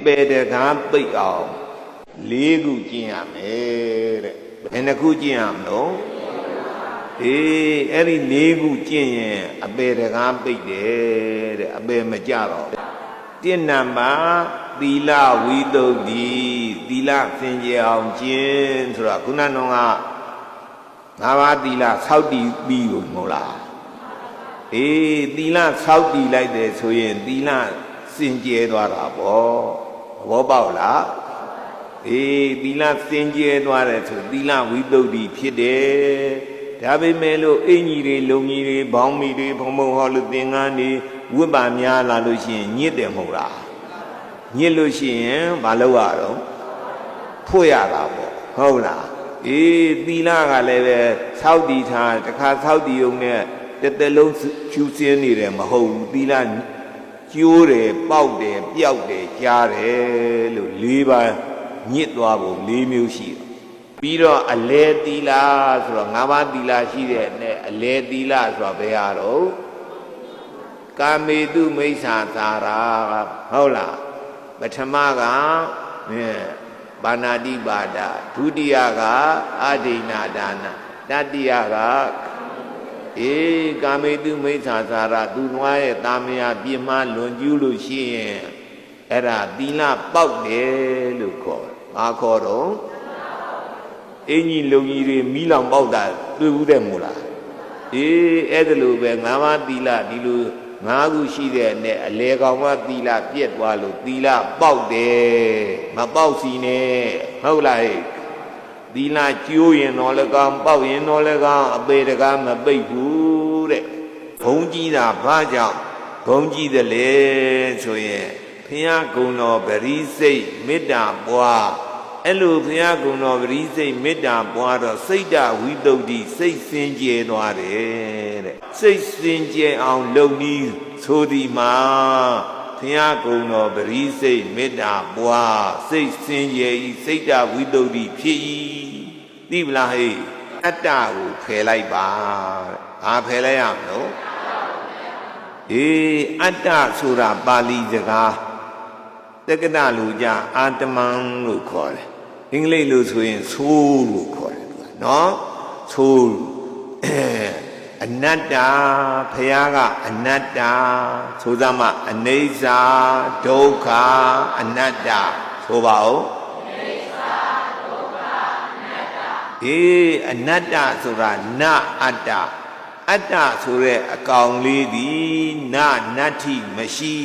ပေတကားပိတ်အောင်၄ခုကျင့်ရမယ်တဲ့ဘယ်နှခုကျင့်ရမလို့အဲ့ဒီ၄ခုကျင့်ရင်အပေတကားပိတ်တယ်တဲ့အပေမကြတော့တင့်နံပါတ်သီလဝိသုဒ္ဓိသီလစင်ကြယ်အောင်ကျင့်ဆိုတာခုနက၅ပါးသီလဆောက်တည်ပြီးလို့မဟုတ်လားသီလဆောက်တည်လိုက်တယ်ဆိုရင်သီလစင်ကြယ်သွားတာပေါ့ဘောပေါက်လားသီလစင်ကြယ်သွားတယ်ဆိုသီလဝိသုဒ္ဓိဖြစ်တယ်ဒါပေမဲ့လို့အင်ကြီးတွေလုံကြီးတွေဘောင်းမီတွေဘုံဘုံဟောလို့သင်္ကန်းတွေဝတ်ပါများလာလို့ရှိရင်ညစ်တယ်မဟုတ်လားညစ်လို့ရှိရင်မလုပ်ရတော့ဖွတ်ရတာပေါ့ဟုတ်လားသီလကလည်းပဲဆောက်တည်ထားတစ်ခါဆောက်တည်ုံနဲ့တစ်သက်လုံးဖြူစင်းနေတယ်မဟုတ်ဘူးသီလကျိုးတယ်ပေါက်တယ်ပျောက်တယ်ကြားတယ်လို့၄ပါးညစ်သွားဖို့၄မျိုးရှိတယ်ပြီးတော့အလဲသီလဆိုတော့၅ပါးသီလရှိတဲ့နဲ့အလဲသီလဆိုတာဘယ်ဟာတော့ကာမေတုမိစ္ဆာသာရာဟုတ်လားပထမကဘာနာတိပါဒဒုတိယကအာဒိဏဒါနတတိယကကာမေတုမိစ္ဆာသာရာသူနွားရဲ့တာမယာပြင်းမလွန်ကျူးလို့ရှိရင်အဲ့ဒါသီလပေါက်တယ်လို့ခေါ်ဘာခေါ်တော့အင်ကြီးလုံကြီးတွေမီးလောင်ပေါက်တာတွေ့ဘူးတဲ့မို့လားအဲ့ဒါလိုပဲ၅ပါးသီလဒီလို၅ခုရှိတဲ့နဲ့အလေကောင်ကသီလပြက်သွားလို့သီလပေါက်တယ်မပေါက်စီနဲ့ဟုတ်လားသီလကျိုးရင်တော့လည်းကောင်းပေါက်ရင်တော့လည်းကောင်းအပေတကားမပိတ်ဘူးတဲ့ဘုံကြီးတာဘာကြောင့်ဘုံကြီးတယ်လေဆိုရင်ဘုရားကုံတော်ပရိစိတ်မေတ္တာပွားအဲ့လိုဘုရားကုံတော်ပရိစိတ်မေတ္တာပွားတော့စိတ်တဝိသုဒ္ဓိစိတ်စင်ကြယ်သွားတယ်တဲ့စိတ်စင်ကြယ်အောင်လုပ်နည်းဆိုဒီမှာဘုရားကုံတော်ပရိစိတ်မေတ္တာပွားစိတ်စင်ကြယ်ဤစိတ်တဝိသုဒ္ဓိဖြစ်၏သိပလားဟဲ့အတ္တကိုဖယ်လိုက်ပါဘာဖယ်လိုက်ရမလို့အတ္တဆိုတာပါဠိစကားတက္ကနာလူကြအာတမန်လို့ခေါ်တယ်အင်္ဂလိပ်လို့ဆိုရင်ဆိုးလို့ခေါ်တယ်နော်ဆိုးအနတ္တဘုရားကအနတ္တဆိုသမှအနိစ္စဒုက္ခအနတ္တဆိုပါဦးအနိစ္စဒုက္ခအနတ္တအနတ္တဆိုတာနအတ္တအတ္တဆိုတဲ့အကောင်လေးသည်နတ္ထိမရှိ